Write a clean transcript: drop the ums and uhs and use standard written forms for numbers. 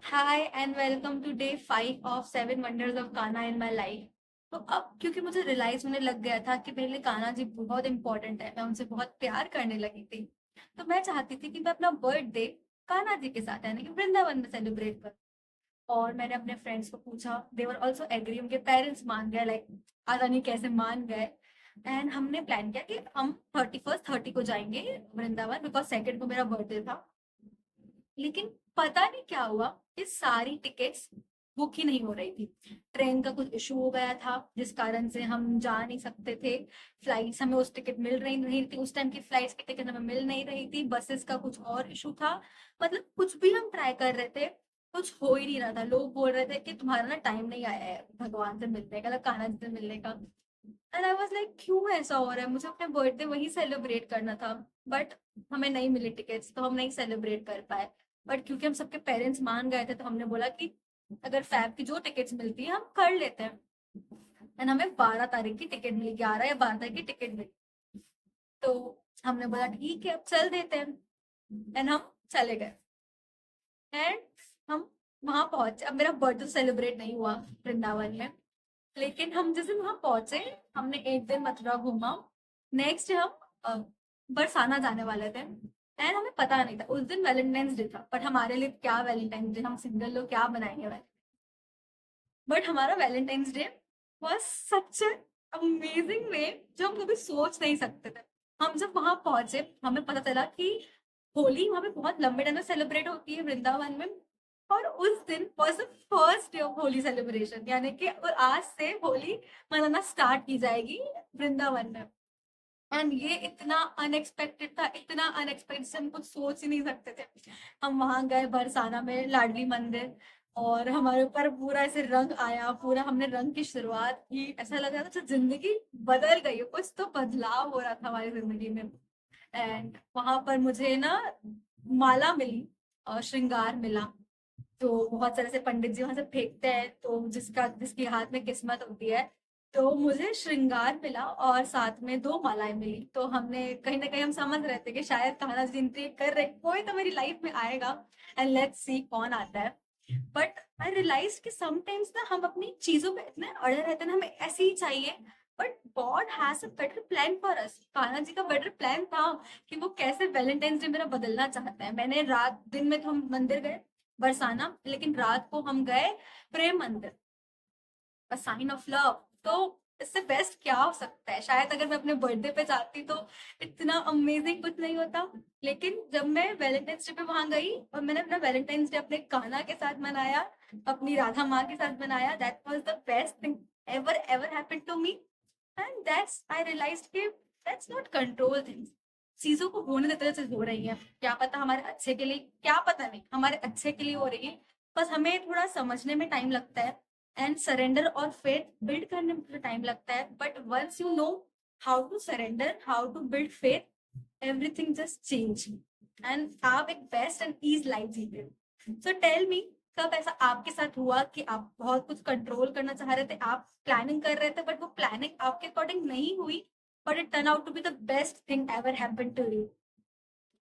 Hi and welcome to day 5 of 7 wonders of Kanha in my life. तो अब क्योंकि मुझे रियलाइज होने लग गया था कि पहले कान्हा जी बहुत इंपॉर्टेंट है, मैं उनसे बहुत प्यार करने लगी थी। तो मैं चाहती थी कि मैं अपना बर्थडे कान्हा जी के साथ यानी कि वृंदावन में सेलिब्रेट करूं। और मैंने अपने फ्रेंड्स को पूछा, दे वर ऑल्सो एग्री, उनके पेरेंट्स मान गए, लाइक पता नहीं कैसे मान गए। एंड हमने प्लान किया कि हम 31st 30 को जाएंगे वृंदावन, बिकॉज सेकंड को मेरा बर्थडे था। लेकिन पता नहीं क्या हुआ, ये सारी टिकट्स बुक ही नहीं हो रही थी। ट्रेन का कुछ इशू हो गया था जिस कारण से हम जा नहीं सकते थे। फ्लाइट्स हमें उस टिकट मिल रही नहीं थी, उस टाइम की फ्लाइट्स की टिकट हमें मिल नहीं रही थी। बसेस का कुछ और इशू था। मतलब कुछ भी हम ट्राई कर रहे थे, कुछ हो ही नहीं रहा था। लोग बोल रहे थे कि तुम्हारा ना टाइम नहीं आया है भगवान से मिलने का, मतलब कान्हा जी से मिलने का। एंड आई वाज लाइक क्यों ऐसा हो रहा है, मुझे अपने बर्थडे वही सेलिब्रेट करना था। बट हमें नहीं मिली टिकट्स तो हम नहीं सेलिब्रेट कर पाए। बट क्योंकि हम सबके पेरेंट्स मान गए थे तो हमने बोला कि अगर फैब की जो टिकट्स मिलती है हम कर लेते हैं। एंड हमें 12 तारीख की टिकट मिली, 11 या 12 तारीख की टिकट मिली। तो हमने बोला ठीक है अब चल देते हैं। एंड हम चले गए। एंड हम वहां पहुंचे। अब मेरा बर्थडे सेलिब्रेट नहीं हुआ वृंदावन में, लेकिन हम जिस दिन वहां पहुंचे हमने एक दिन मथुरा घूमा। नेक्स्ट डे हम अ, बरसाना जाने वाले थे। एंड हमें पता नहीं था उस दिन वैलेंटाइंस डे था, बट हमारे लिए क्या वैलेंटाइंस डे, हम सिंगल लोग क्या बनाएंगे। बट हमारा Valentine's day was such amazing वे जो हम कभी सोच नहीं सकते थे। हम जब वहां पहुंचे हमें पता चला कि होली वहां पे बहुत लंबे टाइम में सेलिब्रेट होती है वृंदावन में। और उस दिन was the first day of Holi celebration, यानी कि और आज से होली मनाना स्टार्ट की जाएगी वृंदावन में। एंड ये इतना अनएक्सपेक्टेड था, इतना अनएक्सपेक्टेड से हम कुछ सोच ही नहीं सकते थे। हम वहां गए बरसाना में लाडली मंदिर, और हमारे ऊपर पूरा ऐसे रंग आया, पूरा हमने रंग की शुरुआत की। ऐसा लग रहा था अच्छा जिंदगी बदल गई है, कुछ तो बदलाव हो रहा था हमारी जिंदगी में। एंड वहां पर मुझे ना माला मिली और श्रृंगार मिला। तो बहुत सारे से पंडित जी वहां से फेंकते हैं, तो जिसका जिसके हाथ में किस्मत होती है। तो मुझे श्रृंगार मिला और साथ में 2 मालाएं मिली। तो हमने कहीं ना कहीं हम समझ रहे थे कि शायद कान्हा जी इंट्रीग कर रहे, कोई तो मेरी लाइफ में आएगा। एंड लेट्स सी कौन आता है। बट आई रियलाइज कि समटाइम्स ना हम अपनी चीजों पे इतने अड़े रहते हैं ना, हमें ऐसे ही चाहिए। But God has a better plan for us. Kanha ji का बेटर प्लान था कि वो कैसे वैलेंटाइंस डे मेरा बदलना चाहता है। मैंने रात दिन में तो हम मंदिर गए बरसाना, लेकिन रात को हम गए प्रेम मंदिर, अ साइन ऑफ लव। तो इससे बेस्ट क्या हो सकता है। शायद अगर मैं अपने बर्थडे पे जाती तो इतना अमेजिंग कुछ नहीं होता। लेकिन जब मैं वैलेंटाइंस डे पे वहां गई और मैंने अपना वैलेंटाइंस डे अपने कान्हा के साथ मनाया, अपनी राधा माँ के साथ मनाया, that was the best thing ever ever happened to me. And that's I realised कि लेट्स नॉट कंट्रोल थिंग्स। चीजों को होने देते हुए हो रही है, क्या पता हमारे अच्छे के लिए, क्या पता नहीं हमारे अच्छे के लिए हो रही है। बस हमें थोड़ा समझने में टाइम लगता है। एंड सरेंडर और फेथ बिल्ड करने में टाइम लगता है। But once you know how to surrender, how to build faith, everything just change. And आप एक बेस्ट एंड ईज लाइफ जीते। सो टेल मी, कब ऐसा आपके साथ हुआ कि आप बहुत कुछ कंट्रोल करना चाह रहे थे, आप प्लानिंग कर रहे थे, बट वो प्लानिंग आपके अकॉर्डिंग नहीं हुई, but it turn out to be the best thing ever happened to you.